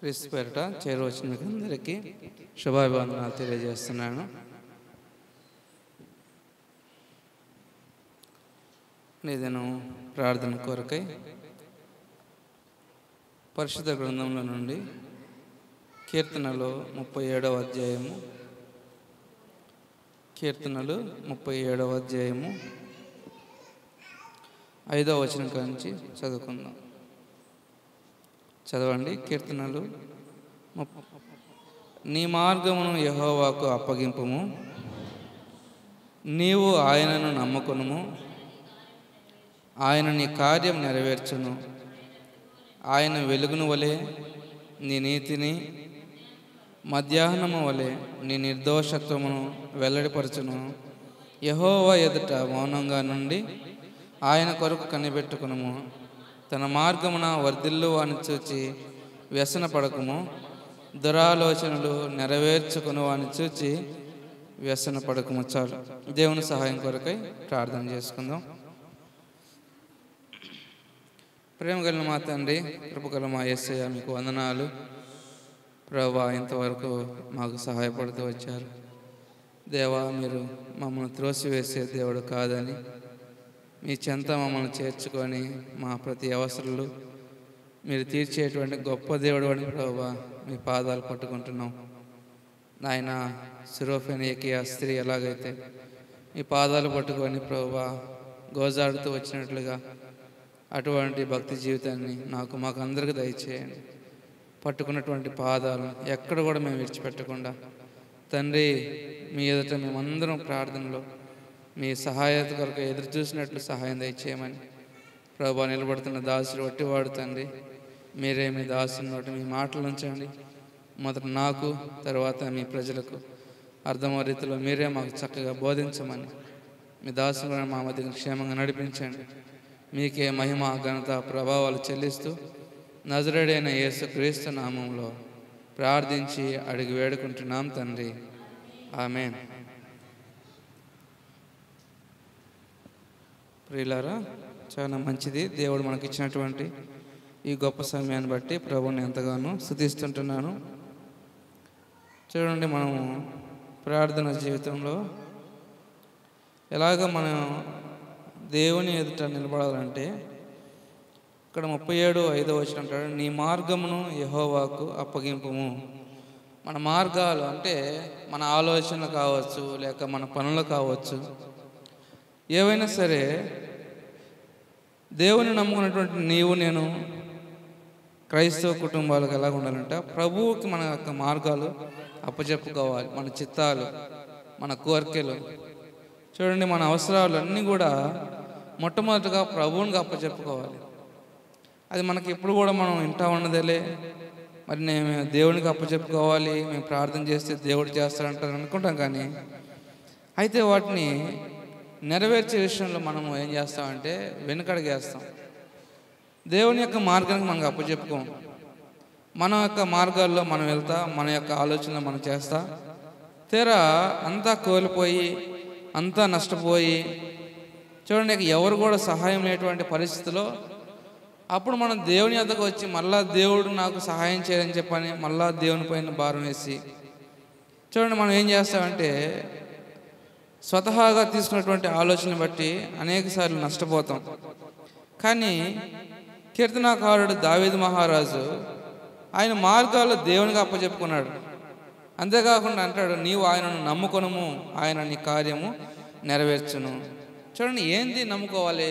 క్రీస్తు పేరిట చేరవచ్చిన మీకు అందరికీ శుభాభివందనాలు తెలియజేస్తున్నాను. నేను ప్రార్థన కొరకై పరిశుద్ధ గ్రంథంలో నుండి కీర్తనలు 37వ అధ్యాయము 5వ వచనం నుంచి చదువుకుందాం. చదవండి. కీర్తనలు నీ మార్గమును యెహోవాకు అప్పగింపుము, నీవు ఆయనను నమ్ముకొనుము, ఆయన నీ కార్యం నెరవేర్చును. ఆయన వెలుగును వలె నీ నీతిని, మధ్యాహ్నము వలె నీ నిర్దోషత్వమును వెల్లడిపరచును. యెహోవా ఎదుట మౌనంగా నుండి ఆయన కొరకు కనిపెట్టుకునుము. తన మార్గమున వర్ధిల్లు అని చూచి వ్యసన పడకుము. దురాలోచనలు నెరవేర్చుకును అని చూచి వ్యసన పడకుము. చాలు. దేవుని సహాయం కొరకై ప్రార్థన చేసుకుందాం. ప్రేమ కలిగిన మా తండ్రి, కృపగల మా యేసయ్య, మీకు వందనాలు ప్రభువా. ఇంతవరకు మాకు సహాయపడుతూ వచ్చారు దేవా. మీరు మమ్మల్ని త్రోసివేసే దేవుడు కాదని, మీ చెంత మమ్మల్ని చేర్చుకొని మా ప్రతి అవసరాలు మీరు తీర్చేటువంటి గొప్ప దేవుడు అని ప్రభువా మీ పాదాలు పట్టుకుంటున్నాం నాయన. సురోఫెనియకి ఆ స్త్రీ ఎలాగైతే మీ పాదాలు పట్టుకొని ప్రభువా గోజాడుతూ వచ్చినట్లుగా అటువంటి భక్తి జీవితాన్ని మాకు అందరికీ దయచేయండి. పట్టుకున్నటువంటి పాదాలు ఎక్కడ కూడా మేము విడిచిపెట్టకుండా తండ్రి, మీ ఎదుట మేమందరం ప్రార్థనలో మీ సహాయత కొరకు ఎదురు చూసినట్లు సహాయం దయచేయమని ప్రభువా. నిలబడుతున్న దాసులు వట్టివాడు తండ్రి, మీరే మీ దాసుని నోటి మీ మాటలు ఉంచండి. మొదట నాకు, తర్వాత మీ ప్రజలకు అర్థమయ్యే రీతిలో మీరే మాకు చక్కగా బోధించమని మీ దాసులను మా మధ్య క్షేమంగా నడిపించండి. మీకే మహిమ, ఘనత, ప్రభావాలు చెల్లిస్తూ నజరేయుడైన యేసుక్రీస్తు నామంలో ప్రార్థించి అడిగి వేడుకుంటున్నాం తండ్రి. ఆమేన్. ప్రియులారా, చాలా మంచిది. దేవుడు మనకి ఇచ్చినటువంటి ఈ గొప్ప సమయాన్ని బట్టి ప్రభువుని ఎంతగానో స్తుతిస్తుంటున్నాను. చూడండి, మనము ప్రార్థన జీవితంలో ఎలాగ మనం దేవుని ఎదుట నిలబడాలంటే ఇక్కడ 37:5 వచనం అంటాడు, నీ మార్గమును యెహోవాకు అప్పగింపుము. మన మార్గాలు అంటే మన ఆలోచనలు కావచ్చు, లేక మన పనులు కావచ్చు, ఏవైనా సరే దేవుని నమ్ముకున్నటువంటి నీవు నేను క్రైస్తవ కుటుంబాలకు ఎలా ఉండాలంటే ప్రభువుకి మన యొక్క మార్గాలు అప్పచెప్పుకోవాలి. మన చిత్తాలు, మన కోరికలు, చూడండి మన అవసరాలు అన్నీ కూడా మొట్టమొదటిగా ప్రభువునికి అప్పచెప్పుకోవాలి. అది మనకి ఎప్పుడు కూడా మనం ఇంటా ఉన్నదేలే, మరి నేను దేవునికి అప్పచెప్పుకోవాలి, మేము ప్రార్థన చేస్తే దేవుడు చేస్తాడంటారు అనుకుంటాం. కానీ అయితే వాటిని నెరవేర్చే విషయంలో మనము ఏం చేస్తామంటే వెనుకడుగేస్తాం. దేవుని యొక్క మార్గానికి మనకు అప్పచెప్పుకోం. మన యొక్క మార్గాల్లో మనం వెళ్తా, మన యొక్క ఆలోచనలు మనం చేస్తా, తీరా అంతా కోల్పోయి అంతా నష్టపోయి చూడండి ఎవరు కూడా సహాయం లేనటువంటి పరిస్థితిలో అప్పుడు మనం దేవుని వద్దకు వచ్చి మళ్ళా దేవుడు నాకు సహాయం చేయాలని చెప్పని మళ్ళా దేవుని పైన భారం వేసి చూడండి మనం ఏం చేస్తామంటే స్వతహాగా తీసుకున్నటువంటి ఆలోచన బట్టి అనేక సార్లు నష్టపోతాం. కానీ కీర్తనాకారుడు దావీదు మహారాజు ఆయన మార్గాల్లో దేవునికి అప్పచెప్పుకున్నాడు. అంతేకాకుండా అంటాడు, నీవు ఆయనను నమ్ముకొనుము, ఆయన నీ కార్యము నెరవేర్చును. చూడండి ఏంది నమ్ముకోవాలి?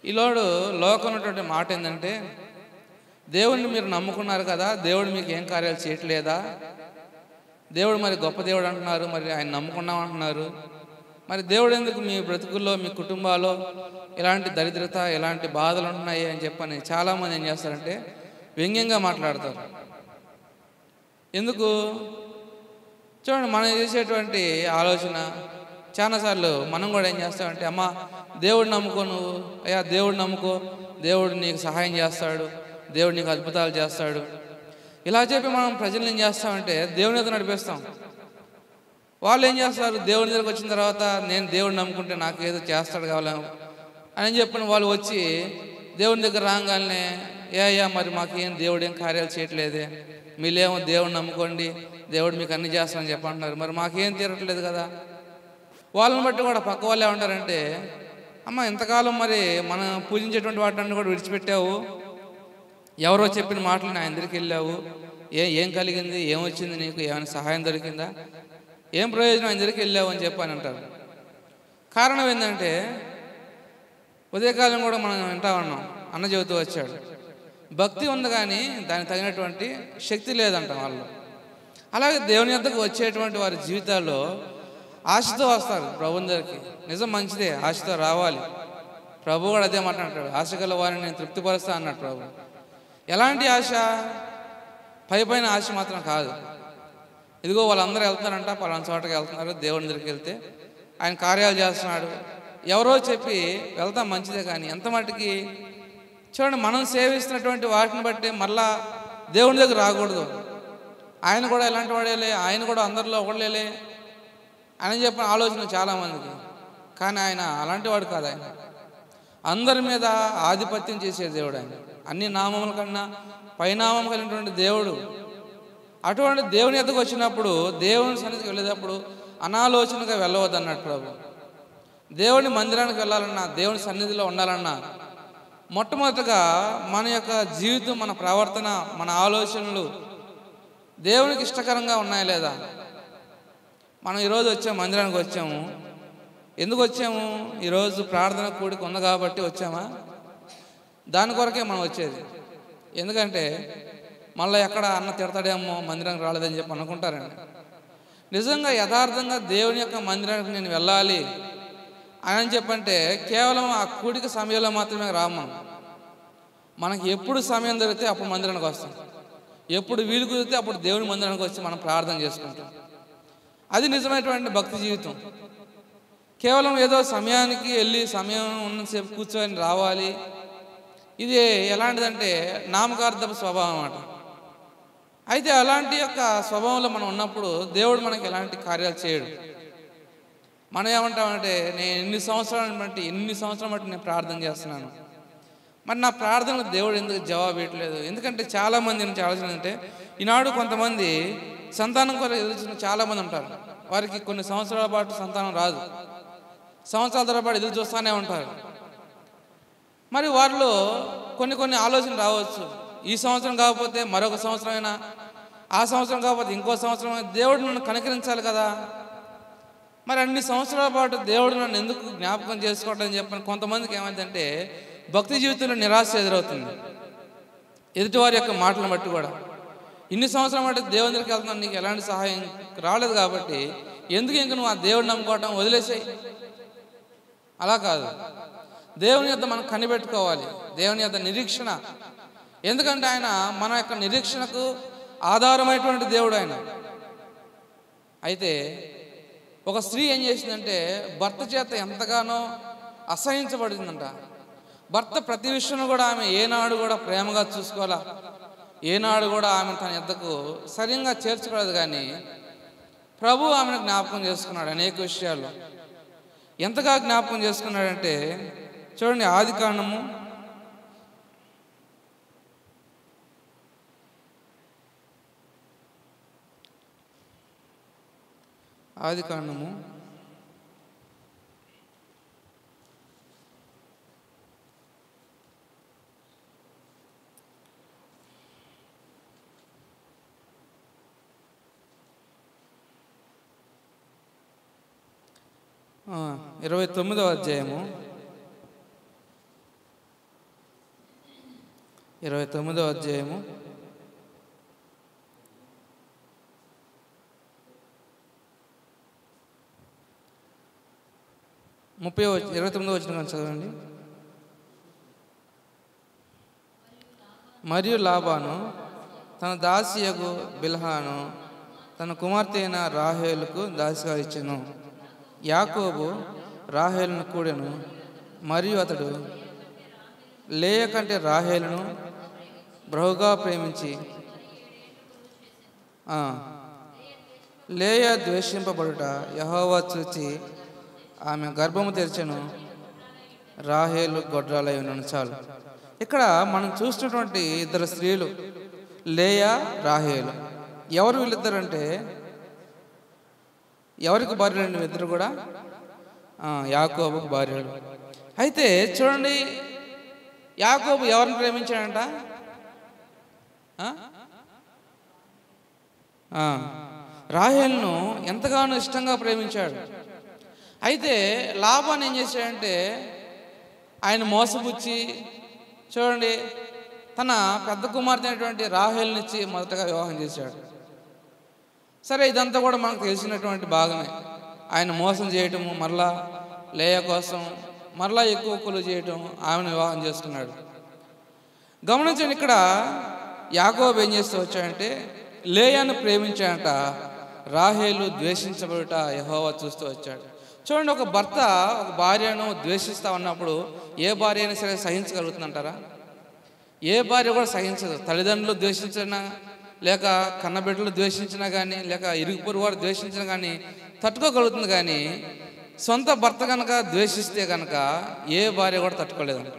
ఈలోడు లోకం ఉన్నటువంటి మాట ఏంటంటే, దేవుడిని మీరు నమ్ముకున్నారు కదా, దేవుడు మీకు ఏం కార్యాలు చేయట్లేదా? దేవుడు మరి గొప్ప దేవుడు అంటున్నారు, మరి ఆయన నమ్ముకున్నాం అంటున్నారు, మరి దేవుడు ఎందుకు మీ బ్రతుకుల్లో మీ కుటుంబాల్లో ఇలాంటి దరిద్రత ఇలాంటి బాధలు ఉంటున్నాయి అని చెప్పని చాలామంది ఏం చేస్తారంటే వ్యంగ్యంగా మాట్లాడతారు. ఎందుకు? చూడండి మనం చేసేటువంటి ఆలోచన చాలాసార్లు మనం కూడా ఏం చేస్తామంటే, అమ్మా దేవుడు నమ్ముకో, నువ్వు అయ్యా దేవుడు నమ్ముకో, దేవుడు నీకు సహాయం చేస్తాడు, దేవుడు నీకు అద్భుతాలు చేస్తాడు, ఇలా చెప్పి మనం ప్రజలను ఏం చేస్తామంటే దేవుని దగ్గర నడిపిస్తాం. వాళ్ళు ఏం చేస్తారు, దేవుని దగ్గరకు వచ్చిన తర్వాత నేను దేవుడిని నమ్ముకుంటే నాకు ఏదో చేస్తాడు కావాలి అని చెప్పిన వాళ్ళు వచ్చి దేవుని దగ్గర రాగానే అయ్యా మరి మాకేం దేవుడు ఏం కార్యాలు చేయట్లేదే, మీరేమో దేవుడిని నమ్ముకోండి, దేవుడు మీకు అన్ని చేస్తానని చెప్పంటున్నారు, మరి మాకేం తీరట్లేదు కదా. వాళ్ళని బట్టి కూడా పక్క వాళ్ళు ఏమంటారంటే, అమ్మ ఇంతకాలం మరి మనం పూజించేటువంటి వాటిని కూడా విడిచిపెట్టావు, ఎవరో చెప్పిన మాటలు ఆయన దగ్గరికి వెళ్ళావు, ఏం కలిగింది, ఏమొచ్చింది నీకు, ఏమైనా సహాయం దొరికిందా, ఏం ప్రయోజనం ఆయన దగ్గరికి వెళ్ళావు అని చెప్పని అంటారు. కారణం ఏంటంటే ఉదయకాలం కూడా మనం వింటా ఉన్నాం, అన్న చెబుతూ వచ్చాడు, భక్తి ఉంది కానీ దానికి తగినటువంటి శక్తి లేదంట వాళ్ళు. అలాగే దేవుని యొద్దకు వచ్చేటువంటి వారి జీవితాల్లో ఆశతో వస్తారు ప్రభుని దగ్గరికి. నిజం మంచిదే, ఆశతో రావాలి. ప్రభు కూడా అదే మాట అంటాడు, ఆశ గల వారిని నేను తృప్తిపరుస్తా అన్నాడు ప్రభు. ఎలాంటి ఆశ? పైపైన ఆశ మాత్రం కాదు. ఇదిగో వాళ్ళందరూ వెళ్తున్నారంట, పలానా చోటకి వెళ్తున్నారు, దేవుని దగ్గరికి వెళ్తే ఆయన కార్యాలు చేస్తున్నాడు, ఎవరో చెప్పి వెళ్తాం మంచిదే, కానీ ఎంత మట్టుకి చూడండి, మనం సేవిస్తున్నటువంటి వాటిని బట్టి మళ్ళా దేవుని దగ్గర రాకూడదు. ఆయన కూడా ఎలాంటి వాడేలే, ఆయన కూడా అందరిలో ఒకళ్ళేలే అని చెప్పిన ఆలోచన చాలామందికి. కానీ ఆయన అలాంటి వాడు కాదు. ఆయన అందరి మీద ఆధిపత్యం చేసే దేవుడు. ఆయన అన్ని నామముల కన్నా పైనామం కలిగినటువంటి దేవుడు. అటువంటి దేవుని ఎద్దకు వచ్చినప్పుడు, దేవుని సన్నిధికి వెళ్ళేటప్పుడు అనాలోచనగా వెళ్ళవద్దు అన్నట్టు ప్రభు. దేవుని మందిరానికి వెళ్ళాలన్నా, దేవుని సన్నిధిలో ఉండాలన్నా మొట్టమొదటిగా మన యొక్క జీవితం, మన ప్రవర్తన, మన ఆలోచనలు దేవునికి ఇష్టకరంగా ఉన్నాయా లేదా. మనం ఈరోజు వచ్చాము, మందిరానికి వచ్చాము, ఎందుకు వచ్చాము? ఈరోజు ప్రార్థన కూడిక ఉంది కాబట్టి వచ్చామా? దాని కొరకే మనం వచ్చేది. ఎందుకంటే మళ్ళీ ఎక్కడ అన్న తిడతాడేమో మందిరానికి రాలేదని చెప్పి అనుకుంటారండి. నిజంగా యథార్థంగా దేవుని యొక్క మందిరానికి నేను వెళ్ళాలి అని చెప్పంటే కేవలం ఆ కూడిక సమయంలో మాత్రమే రాము. మనకి ఎప్పుడు సమయం దొరికితే అప్పుడు మందిరానికి వస్తాం, ఎప్పుడు వీలు కుదిరితే అప్పుడు దేవుని మందిరానికి వచ్చి మనం ప్రార్థన చేసుకుంటాం. అది నిజమైనటువంటి భక్తి జీవితం. కేవలం ఏదో సమయానికి వెళ్ళి సమయం ఉన్నసేపు కూర్చొని రావాలి, ఇది ఎలాంటిదంటే నామకార్థపు స్వభావం అన్నమాట. అయితే అలాంటి యొక్క స్వభావంలో మనం ఉన్నప్పుడు దేవుడు మనకి ఎలాంటి కార్యాలు చేయడు. మనం ఏమంటామంటే, నేను ఎన్ని సంవత్సరాలు బట్టి నేను ప్రార్థన చేస్తున్నాను, మరి నా ప్రార్థనకు దేవుడు ఎందుకు జవాబు ఇవ్వట్లేదు? ఎందుకంటే చాలామంది నుంచి ఆలోచన అంటే, ఈనాడు కొంతమంది సంతానం కొరకు ఎదురు చాలామంది ఉంటారు. వారికి కొన్ని సంవత్సరాల పాటు సంతానం రాదు, సంవత్సరాల తరబడి ఎదురు చూస్తూనే ఉంటారు. మరి వారిలో కొన్ని ఆలోచనలు రావచ్చు. ఈ సంవత్సరం కాకపోతే మరొక సంవత్సరమైనా, ఆ సంవత్సరం కాకపోతే ఇంకో సంవత్సరం, దేవుడు నన్ను కనికరించాలి కదా. మరి అన్ని సంవత్సరాల పాటు దేవుడు నన్ను ఎందుకు జ్ఞాపకం చేసుకోవటం అని చెప్పని కొంతమందికి ఏమైందంటే భక్తి జీవితంలో నిరాశ ఎదురవుతుంది, ఎదుటివారి యొక్క మాటలను బట్టి కూడా. ఇన్ని సంవత్సరం బట్టి దేవుని దగ్గరికి వెళ్తున్నాను, నీకు ఎలాంటి సహాయం రాలేదు కాబట్టి ఎందుకు ఇంక నువ్వు ఆ దేవుడిని నమ్ముకోవటం వదిలేసాయి. అలా కాదు, దేవుని యొద్ద మనం కనిపెట్టుకోవాలి, దేవుని యొద్ద నిరీక్షణ. ఎందుకంటే ఆయన మన యొక్క నిరీక్షణకు ఆధారమైనటువంటి దేవుడు ఆయన. అయితే ఒక స్త్రీ ఏం చేసిందంటే భర్త చేత ఎంతగానో అసహించబడిందంట. భర్త ప్రతి విషయంలో కూడా ఆమె ఏనాడు కూడా ప్రేమగా చూసుకోవాలా, ఏనాడు కూడా ఆమె తన యొద్దకు సరిగ్గా చేర్చుకోలేదు. కానీ ప్రభు ఆమెను జ్ఞాపకం చేసుకున్నాడు అనేక విషయాలు. ఎంతగా జ్ఞాపకం చేసుకున్నాడంటే చూడండి, ఆదికాండము 29వ అధ్యాయము 29వ అధ్యాయము 29వ వచనం చదవండి. మరియు లాబాను తన దాసియగు బిల్హాను తన కుమార్తె అయిన రాహేలుకు దాసిగా ఇచ్చెను. యాకోబు రాహేలును కూడెను, మరియు అతడు లేయ కంటే రాహేలును బహుగా ప్రేమించి లేయ ద్వేషింపబడుట యెహోవా చూచి ఆమె గర్భము తెరిచెను, రాహేలు గొడ్రాలై ఉన్నాను. చాలు. ఇక్కడ మనం చూసినటువంటి ఇద్దరు స్త్రీలు లేయా రాహేలు. ఎవరు వీళ్ళిద్దరంటే ఎవరికి భార్యలు? ఇద్దరు కూడా యాకోబుకు భార్యలు. అయితే చూడండి, యాకోబు ఎవరిని ప్రేమించాడంట? రాహేలును ఎంతగానో ఇష్టంగా ప్రేమించాడు. అయితే లాబాను ఏం చేశాడంటే ఆయన మోసపుచ్చి చూడండి తన పెద్ద కుమార్తె అయినటువంటి రాహేలునిచ్చి మొదటగా వివాహం చేశాడు. సరే, ఇదంతా కూడా మనకు తెలిసినటువంటి భాగమే. ఆయన మోసం చేయటము, మరలా లేయ కోసం మరలా ఎక్కువ కొలువు చేయటం, ఆమెను వివాహం చేసుకున్నాడు. గమనించండి, ఇక్కడ యాకోబు ఏం చేస్తూ వచ్చాడంటే లేయాను ప్రేమించాడంట, రాహేలు ద్వేషించబడుట యెహోవా చూస్తూ వచ్చాడు. చూడండి, ఒక భర్త ఒక భార్యను ద్వేషిస్తూ ఉన్నప్పుడు ఏ భార్య అయినా సరే సహించగలుగుతుందంటారా? ఏ భార్య కూడా సహించదు. తల్లిదండ్రులు ద్వేషించినా, లేక కన్నబిడ్డలు ద్వేషించినా కానీ, లేక ఇరుగు పొరుగు వారు ద్వేషించినా కానీ తట్టుకోగలుగుతుంది. కానీ సొంత భర్త కనుక ద్వేషిస్తే కనుక ఏ భార్య కూడా తట్టుకోలేదంట.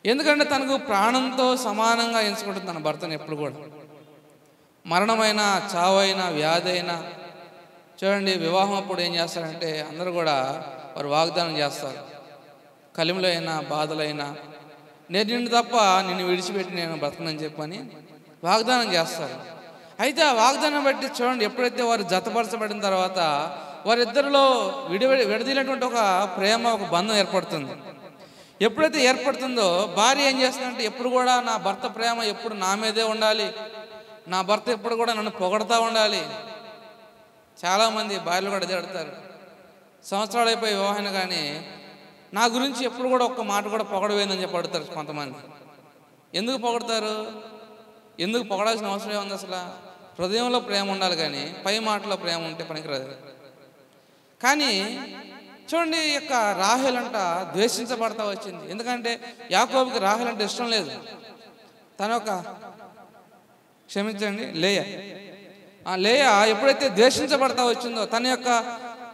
ఎందుకంటే తనకు ప్రాణంతో సమానంగా ఎంచుకుంటుంది తన భర్తను ఎప్పుడు కూడా. మరణమైనా, చావైనా, వ్యాధి అయినా చూడండి, వివాహం అప్పుడు ఏం చేస్తారంటే అందరూ కూడా వారు వాగ్దానం చేస్తారు. కలిమిలో అయినా, బాధలైనా నేను నిన్ను తప్ప నిన్ను విడిచిపెట్టి నేను బ్రతకనని చెప్పని వాగ్దానం చేస్తారు. అయితే ఆ వాగ్దానం బట్టి చూడండి, ఎప్పుడైతే వారు జతపరచబడిన తర్వాత వారిద్దరిలో విడదీనటువంటి ఒక ప్రేమ, ఒక బంధం ఏర్పడుతుంది. ఎప్పుడైతే ఏర్పడుతుందో భార్య ఏం చేస్తుందంటే ఎప్పుడు కూడా నా భర్త ప్రేమ ఎప్పుడు నా మీదే ఉండాలి, నా భర్త ఎప్పుడు కూడా నన్ను పొగడతా ఉండాలి. చాలామంది భార్యలు కూడా అదే అడుగుతారు. సంవత్సరాలు అయిపోయి వివాహం కానీ నా గురించి ఎప్పుడు కూడా ఒక్క మాట కూడా పొగడవేందని చెప్పి అడుగుతారు కొంతమంది. ఎందుకు పొగడతారు? ఎందుకు పొగడాల్సిన అవసరం ఏముంది? అసలు హృదయంలో ప్రేమ ఉండాలి, కానీ పై మాటలో ప్రేమ ఉంటే పనికిరాదు. కానీ చూడండి, ఈ యొక్క రాహేల్ అంట ద్వేషించబడతా వచ్చింది. ఎందుకంటే యాకోబుకి రాహేల్ అంటే ఇష్టం లేదు. క్షమించండి, లేయా ఎప్పుడైతే ద్వేషించబడతా వచ్చిందో, తన యొక్క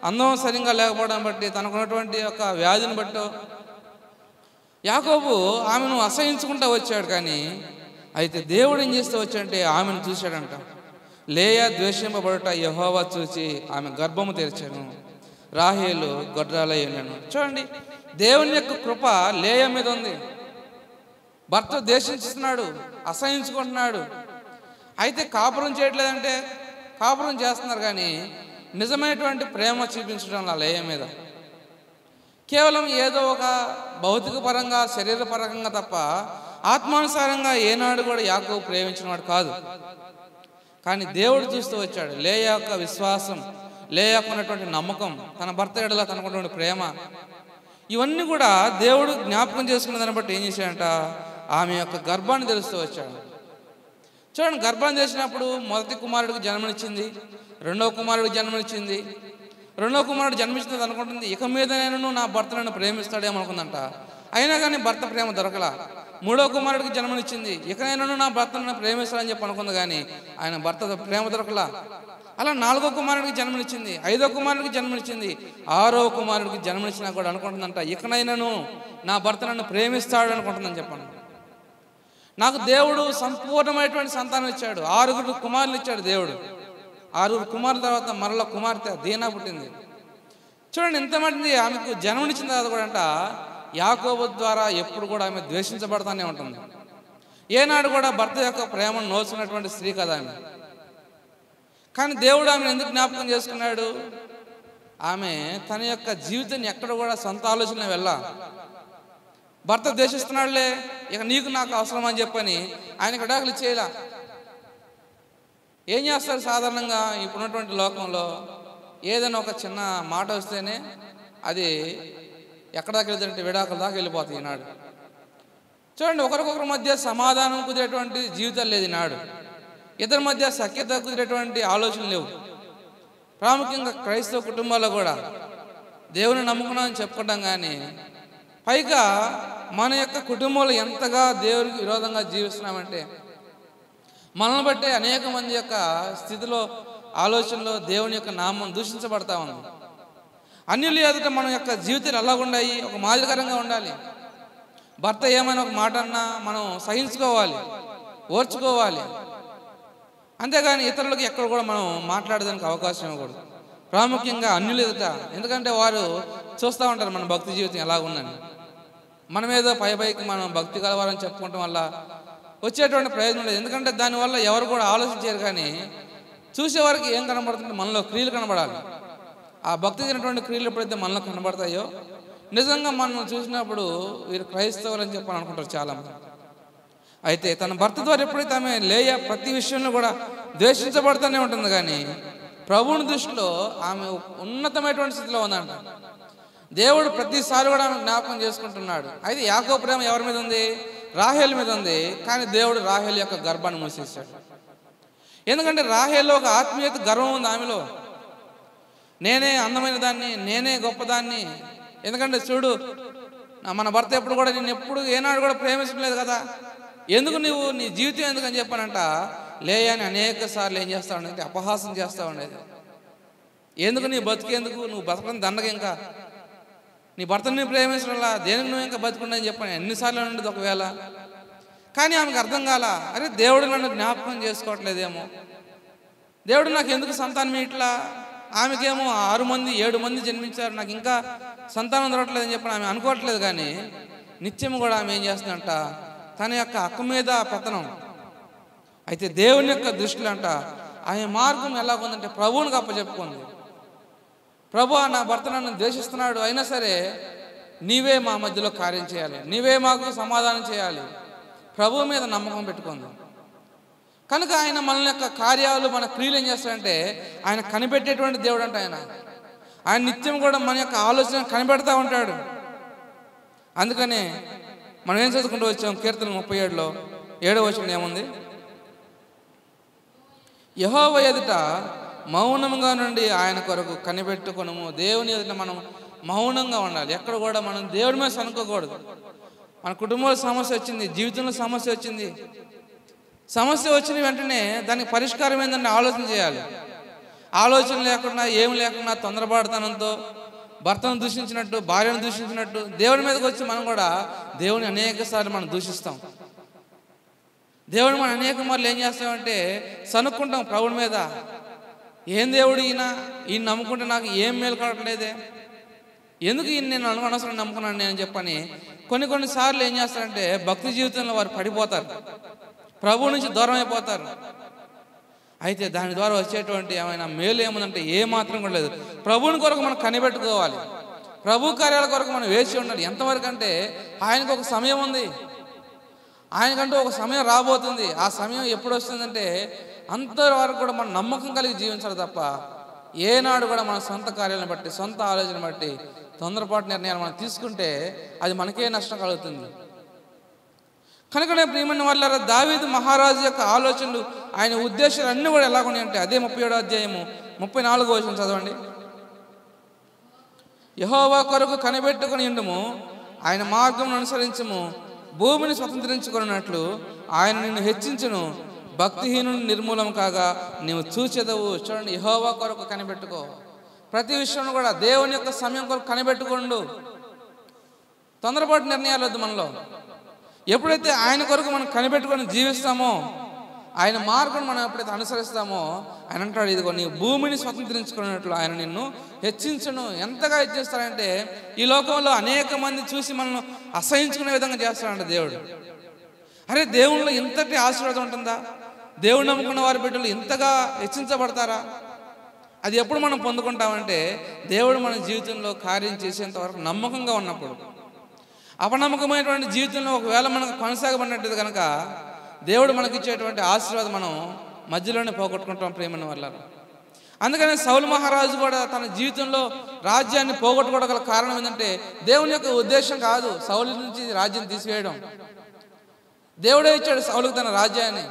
అందం సరిగ్గా లేకపోవడం బట్టి, తనకున్నటువంటి యొక్క వ్యాధిని బట్టో యాకోబు ఆమెను అసహించుకుంటూ వచ్చాడు. కానీ అయితే దేవుడు ఏం చేస్తూ వచ్చాడంటే ఆమెను చూశాడంట. లేయా ద్వేషింపబడుట యెహోవా చూసి ఆమె గర్భము తెరిచాను, రాహేలు గొడ్రాలై ఉన్నాను. చూడండి, దేవుని యొక్క కృప లేయా మీద ఉంది. భర్త ద్వేషిస్తున్నాడు, అసహించుకుంటున్నాడు. అయితే కాపురం చేయట్లేదంటే కాపురం చేస్తున్నారు, కానీ నిజమైనటువంటి ప్రేమ చూపించడం లేయా మీద కేవలం ఏదో ఒక భౌతిక పరంగా, శరీరపరంగా తప్ప ఆత్మానుసారంగా ఏనాడు కూడా యాకోబు ప్రేమించిన వాడు కాదు. కానీ దేవుడు చూస్తూ వచ్చాడు లేయా యొక్క విశ్వాసం, లేయాకు ఉన్నటువంటి నమ్మకం, తన భర్త ఎడల తనకున్నటువంటి ప్రేమ, ఇవన్నీ కూడా దేవుడు జ్ఞాపకం చేసుకున్న దాన్ని బట్టి ఏం చేశాడంట, ఆమె యొక్క గర్భాన్ని తెలుస్తూ వచ్చాడు. చూడండి, గర్భాన్ని తెలిసినప్పుడు మొదటి కుమారుడికి జన్మనిచ్చింది, రెండవ కుమారుడికి జన్మనిచ్చింది. రెండవ కుమారుడు జన్మించింది అనుకుంటుంది ఇక మీద నేను నా భర్త నన్ను ప్రేమిస్తాడేమో అనుకుందంట. అయినా కానీ భర్త ప్రేమ దొరకలా. మూడవ కుమారుడికి జన్మనిచ్చింది, ఇకనైనా నా భర్త నన్ను ప్రేమిస్తాడని చెప్పి అనుకుంది, కానీ ఆయన భర్త ప్రేమ దొరకలా. అలా నాలుగో కుమారుడికి జన్మనిచ్చింది, ఐదో కుమారుడికి జన్మనిచ్చింది, ఆరో కుమారుడికి జన్మనిచ్చినా కూడా అనుకుంటుందంట ఇకనైనాను నా భర్త నన్ను ప్రేమిస్తాడు అనుకుంటుందని చెప్పాను. నాకు దేవుడు సంపూర్ణమైనటువంటి సంతానం ఇచ్చాడు, 6 కుమారులు ఇచ్చాడు దేవుడు. 6 కుమారుల తర్వాత మరల కుమార్తె దీనా పుట్టింది. చూడండి, ఎంతమంది ఆమెకు జన్మనిచ్చిన తర్వాత కూడా అంట యాకోబు ద్వారా ఎప్పుడు కూడా ఆమె ద్వేషించబడతానే ఉంటుంది. ఏనాడు కూడా భర్త యొక్క ప్రేమను నోచుకున్నటువంటి స్త్రీ కదా ఆమె. కానీ దేవుడు ఆమెను ఎందుకు జ్ఞాపకం చేసుకున్నాడు? ఆమె తన యొక్క జీవితాన్ని ఎక్కడ కూడా సొంత ఆలోచన వెళ్ళా, భర్త ద్వేషిస్తున్నాడులే ఇక నీకు నాకు అవసరం అని చెప్పని ఆయనకు విడాకులు ఇచ్చేలా. ఏం చేస్తారు సాధారణంగా ఇప్పుడున్నటువంటి లోకంలో? ఏదైనా ఒక చిన్న మాట వస్తేనే అది ఎక్కడ దాకా వెళ్తుంటే విడాకుల దాకా వెళ్ళిపోతుంది ఈనాడు. చూడండి, ఒకరికొకరి మధ్య సమాధానం కుదిరేటువంటి జీవితాలు లేదు ఈనాడు. ఇద్దరి మధ్య సఖ్యత కుదిరేటువంటి ఆలోచనలు లేవు. ప్రాముఖ్యంగా క్రైస్తవ కుటుంబాల్లో కూడా దేవుని నమ్ముకున్నామని చెప్పుకుంటాం, కానీ పైగా మన యొక్క కుటుంబంలో ఎంతగా దేవునికి విరోధంగా జీవిస్తున్నామంటే మనల్ని బట్టే అనేక మంది యొక్క స్థితిలో, ఆలోచనలో దేవుని యొక్క నామం దూషించబడతా ఉంది. అన్యుల ఎదుట మన యొక్క జీవితాలు ఎలాగుండాయి? ఒక మాదిరికరంగా ఉండాలి. భర్త ఏమైనా ఒక మాట అన్నా మనం సహించుకోవాలి, ఓర్చుకోవాలి. అంతేగాని ఇతరులకు ఎక్కడ కూడా మనం మాట్లాడడానికి అవకాశం ఇవ్వకూడదు. ప్రాముఖ్యంగా అన్యులు ఎదుట. ఎందుకంటే వారు చూస్తూ ఉంటారు మన భక్తి జీవితం ఎలాగుందని. మనమేదో పైకి మనం భక్తి కలవాలని చెప్పుకోవటం వల్ల వచ్చేటువంటి ప్రయోజనం లేదు. ఎందుకంటే దానివల్ల ఎవరు కూడా ఆలోచించారు. కానీ చూసేవారికి ఏం కనబడుతుంటే మనలో క్రియలు కనబడాలి. ఆ భక్తి తినటువంటి క్రియలు ఎప్పుడైతే మనలో కనబడతాయో నిజంగా మనం చూసినప్పుడు వీరు క్రైస్తవులు అని చెప్పని అనుకుంటారు చాలామంది. అయితే తన భర్త ద్వారా ఎప్పుడైతే ఆమె లేయ ప్రతి విషయంలో కూడా ద్వేషించబడుతూనే ఉంటుంది. కానీ ప్రభువుని దృష్టిలో ఆమె ఉన్నతమైనటువంటి స్థితిలో ఉందంట. దేవుడు ప్రతిసారి కూడా ఆమె జ్ఞాపకం చేసుకుంటున్నాడు. అయితే యాకోబు ప్రేమ ఎవరి మీద ఉంది? రాహేలు మీద ఉంది. కానీ దేవుడు రాహేలు యొక్క గర్భాన్ని మూసేశాడు. ఎందుకంటే రాహేల్లో ఒక ఆత్మీయత గర్వం ఉంది ఆమెలో. నేనే అందమైన దాన్ని, నేనే గొప్పదాన్ని. ఎందుకంటే చూడు, మన భర్త ఎప్పుడు కూడా నేను ఎప్పుడు ఏనాడు కూడా ప్రేమించడం లేదు కదా, ఎందుకు నువ్వు నీ జీవితం ఎందుకని చెప్పానంట లేయని అనేక సార్లు ఏం చేస్తా ఉండేది, అపహాసం చేస్తూ ఉండేది. ఎందుకు నీ బతుకేందుకు, నువ్వు బతకడం దండగ, ఇంకా నీ భర్తను నువ్వు ప్రేమించడంలా దేనికి నువ్వు ఇంకా బతుకుండని చెప్పాను ఎన్నిసార్లు ఉండేది ఒకవేళ. కానీ ఆమెకు అర్థం కాల, అరే దేవుడు నన్ను జ్ఞాపకం చేసుకోవట్లేదేమో, దేవుడు నాకు ఎందుకు సంతానం ఇట్లా, ఆమెకేమో 6 మంది 7 మంది జన్మించారు, నాకు ఇంకా సంతానం దొరకట్లేదని చెప్పి ఆమె అనుకోవట్లేదు. కానీ నిత్యం కూడా ఆమె ఏం చేస్తుందంట, తన యొక్క అక్క మీద పెత్తనం. అయితే దేవుని యొక్క దృష్టిలో అంట ఆమె మార్గం ఎలా ఉందంటే ప్రభువునికి అప్పచెప్పుకుంది. ప్రభు, నా భర్త నన్ను ద్వేషిస్తున్నాడు, అయినా సరే నీవే మా మధ్యలో కార్యం చేయాలి, నీవే మాకు సమాధానం చేయాలి, ప్రభువు మీద నమ్మకం పెట్టుకుంది. కనుక ఆయన మన యొక్క కార్యాలు, మన క్రియలు ఏం చేస్తాడంటే ఆయన కనిపెట్టేటువంటి దేవుడు అంట. ఆయన నిత్యం కూడా మన యొక్క ఆలోచన కనిపెడతా ఉంటాడు. అందుకనే మనం ఏం చదువుకుంటూ వచ్చాం, కీర్తన 37లో 7వ వచనం ఏముంది? యెహోవా ఎదుట మౌనంగా నుండి ఆయన కొరకు కనిపెట్టుకొనుము. దేవుని ఎదుట మనం మౌనంగా ఉండాలి. ఎక్కడ కూడా మనం దేవుడి మీద సనుకోకూడదు. మన కుటుంబంలో సమస్య వచ్చింది, జీవితంలో సమస్య వచ్చింది, సమస్య వచ్చిన వెంటనే దానికి పరిష్కారం ఏంటంటే ఆలోచన చేయాలి. ఆలోచన లేకుండా, ఏం లేకుండా తొందరపడతానంతో భర్తను దూషించినట్టు, భార్యను దూషించినట్టు దేవుడి మీదకి వచ్చి మనం కూడా దేవుని అనేక సార్లు మనం దూషిస్తాం. దేవుడు మనం అనేక మార్లు ఏం చేస్తామంటే సనుక్కుంటాం ప్రభుడి మీద. ఏం దేవుడు ఈయన నమ్ముకుంటే నాకు ఏం మేలు కావట్లేదే, ఎందుకు ఈయన నేను అనవసరం నమ్ముకున్నాను నేను చెప్పని కొన్నిసార్లు ఏం చేస్తారంటే భక్తి జీవితంలో వారు పడిపోతారు, ప్రభువు నుంచి దూరం అయిపోతారు. అయితే దాని ద్వారా వచ్చేటువంటి ఏమైనా మేలు ఏముందంటే ఏ మాత్రం కూడా లేదు. ప్రభువుని కొరకు మనం కనిపెట్టుకోవాలి, ప్రభు కార్యాల కొరకు మనం వేచి ఉండాలి. ఎంతవరకు అంటే ఆయనకు ఒక సమయం ఉంది, ఆయనకంటూ ఒక సమయం రాబోతుంది. ఆ సమయం ఎప్పుడు వస్తుందంటే అంతవరకు కూడా మనం నమ్మకం కలిగి జీవించాలి తప్ప ఏనాడు కూడా మన సొంత కార్యాలను బట్టి, సొంత ఆలోచన బట్టి తొందరపాటు నిర్ణయాలు మనం తీసుకుంటే అది మనకే నష్టం కలుగుతుంది. కనుకనే ప్రియమైన వాళ్ళారా, దావీదు మహారాజు యొక్క ఆలోచనలు, ఆయన ఉద్దేశాలు అన్నీ కూడా ఎలాగున్నాయి అంటే అదే 37వ అధ్యాయము 34వ వచనం చదవండి. యెహోవా కొరకు కనిపెట్టుకుని ఉండుము, ఆయన మార్గమును అనుసరించుము, భూమిని స్వతంత్రించుకున్నట్లు ఆయన నిన్ను హెచ్చించును, భక్తిహీనుని నిర్మూలం కాగా నీవు చూచెదవు. చూడండి, యెహోవా కొరకు కనిపెట్టుకో. ప్రతి విషయంలో కూడా దేవుని యొక్క సమయం కొరకు కనిపెట్టుకోండు. తొందరపాటు నిర్ణయాలు వద్దు మనలో. ఎప్పుడైతే ఆయన కొరకు మనం కనిపెట్టుకొని జీవిస్తామో, ఆయన మార్గం మనం ఎప్పుడైతే అనుసరిస్తామో, ఆయన అంటాడు, ఇదిగో నీ భూమిని స్వతంత్రించుకున్నట్లు ఆయన నిన్ను హెచ్చించును. ఎంతగా హెచ్చిస్తాడంటే ఈ లోకంలో అనేక మంది చూసి మనల్ని అసహించుకునే విధంగా చేస్తాడంట దేవుడు. అరే దేవునిలో ఇంతటి ఆశీర్వాదం ఉంటుందా, దేవుడు నమ్ముకున్న వారి బిడ్డలు ఇంతగా హెచ్చించబడతారా? అది ఎప్పుడు మనం పొందుకుంటామంటే దేవుడు మన జీవితంలో కార్యం చేసేంత వరకు నమ్మకంగా ఉన్నప్పుడు. అపనమ్మకమైనటువంటి జీవితంలో ఒకవేళ మనకు కొనసాగబడినట్టు కనుక దేవుడు మనకిచ్చేటువంటి ఆశీర్వాదం మనం మధ్యలోనే పోగొట్టుకుంటాం ప్రేమని వల్ల. అందుకని సౌలు మహారాజు కూడా తన జీవితంలో రాజ్యాన్ని పోగొట్టుకోవడం గల కారణం ఏంటంటే దేవుని యొక్క ఉద్దేశం కాదు సౌలు నుంచి రాజ్యం తీసివేయడం. దేవుడే ఇచ్చాడు సౌలుకు తన రాజ్యాన్ని,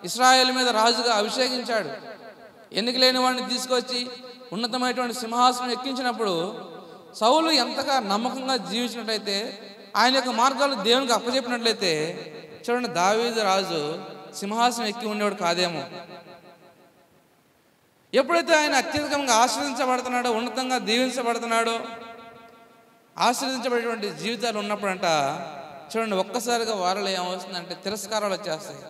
ఇశ్రాయేలు మీద రాజుగా అభిషేకించాడు. ఎన్నిక లేని వాడిని తీసుకొచ్చి ఉన్నతమైనటువంటి సింహాసనం ఎక్కించినప్పుడు సౌలు ఎంతగా నమ్మకంగా జీవించినట్లయితే, ఆయన యొక్క మార్గాలు దేవునికి అప్పచెప్పినట్లయితే, చూడండి దావీదు రాజు సింహాసనం ఎక్కి ఉండేవాడు కాదేమో. ఎప్పుడైతే ఆయన అత్యధికంగా ఆశ్రదించబడుతున్నాడో, ఉన్నతంగా దీవించబడుతున్నాడో, ఆశ్రదించబడేటువంటి జీవితాలు ఉన్నప్పుడంట చూడండి, ఒక్కసారిగా వారిలో ఏమవుతుందంటే తిరస్కారాలు వచ్చేస్తాయి.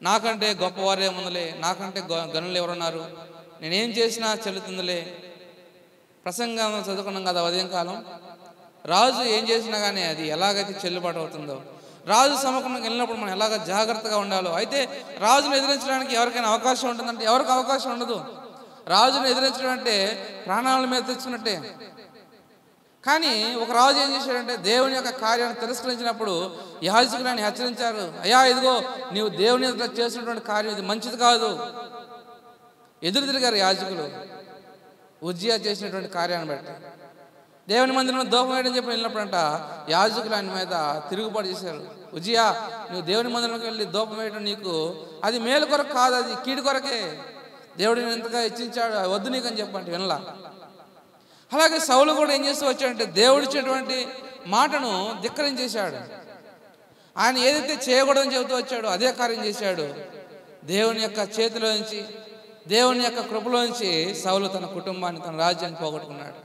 నాకంటే గొప్పవారు ఏముందిలే, నాకంటే గనులు ఎవరున్నారు, నేనేం చేసినా చెల్లుతుందిలే. ప్రసంగం చదువుకున్నాం కదా ఉదయం కాలం, రాజు ఏం చేసినా కానీ అది ఎలాగైతే చెల్లుబాటు అవుతుందో, రాజు సమక్షంలోకి వెళ్ళినప్పుడు మనం ఎలాగ జాగ్రత్తగా ఉండాలో. అయితే రాజును ఎదిరించడానికి ఎవరికైనా అవకాశం ఉంటుందంటే ఎవరికి అవకాశం ఉండదు. రాజును ఎదిరించడం అంటే ప్రాణాల మీద తెచ్చుకున్నట్టే. కానీ ఒక రాజు ఏం చేశాడంటే దేవుని యొక్క కార్యాన్ని తిరస్కరించినప్పుడు యాజకులను హెచ్చరించారు, అయ్యా ఇదిగో నీవు దేవుని ఎదుట చేసినటువంటి కార్యం ఇది మంచిది కాదు. ఎదురు తిరిగారు యాజకులు ఉజ్జియా చేసినటువంటి కార్యాన్ని బట్టి. దేవుని మందిరంలో దూపం వేయడం చెప్పి వెళ్ళినప్పుడంట యాజకులు ఆయన మీద తిరుగుబాటు చేశారు. ఉజ్జియా, నువ్వు దేవుని మందిరంలోకి వెళ్ళి దూపం వేయడం నీకు అది మేలు కొరకు కాదు, అది కీడు కొరకే. దేవుడిని ఎంతగా హెచ్చించాడు, వద్దు నీకు అని చెప్పంటే వినలా. అలాగే సౌలు కూడా ఏం చేస్తూ వచ్చాడంటే దేవుడిచ్చేటువంటి మాటను ధిక్కరించేశాడు. ఆయన ఏదైతే చేయకూడదని చెబుతూ వచ్చాడో అదే కార్యం చేశాడు. దేవుని యొక్క చేతిలో నుంచి, దేవుని యొక్క కృపలో నుంచి సౌలు తన కుటుంబాన్ని, తన రాజ్యాన్ని పోగొట్టుకున్నాడు.